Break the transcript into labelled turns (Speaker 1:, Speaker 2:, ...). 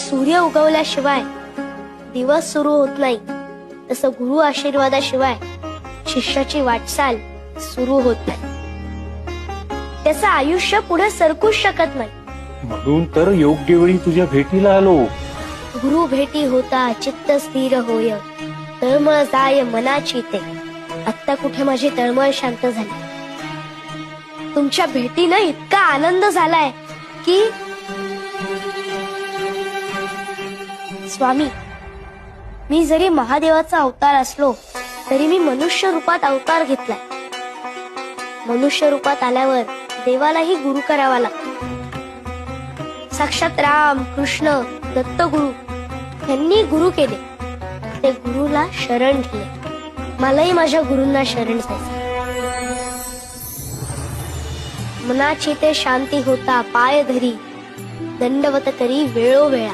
Speaker 1: सूर्य उगवल्याशिवाय दिवस सुरू होत नाही, तसं गुरु आशीर्वादाशिवाय शिष्याची वाटचाल सुरू होत नाही. त्याचं आयुष्य पुढे सरकूच शकत नाही.
Speaker 2: म्हणून तर योग्य वेळी तुझ्या भेटीला आलो.
Speaker 1: गुरु भेटी होता चित्त स्थिर होय, तळमळ जाय मनाची ते. आत्ता कुठे माझी तळमळ शांत झाली. तुमच्या भेटीनं इतका आनंद झालाय की स्वामी, मी जरी महादेवाचा अवतार असलो तरी मी मनुष्य रूपात अवतार घेतलाय. मनुष्य रूपात आल्यावर देवालाही गुरु करावा लागतो. साक्षात राम कृष्ण दत्तगुरु यांनी गुरु केले. ते गुरुला शरण दिले. मलाही माझ्या गुरूंना शरण जायचं. मनाची ते शांती होता पाय धरी, दंडवत करी वेळोवेळा.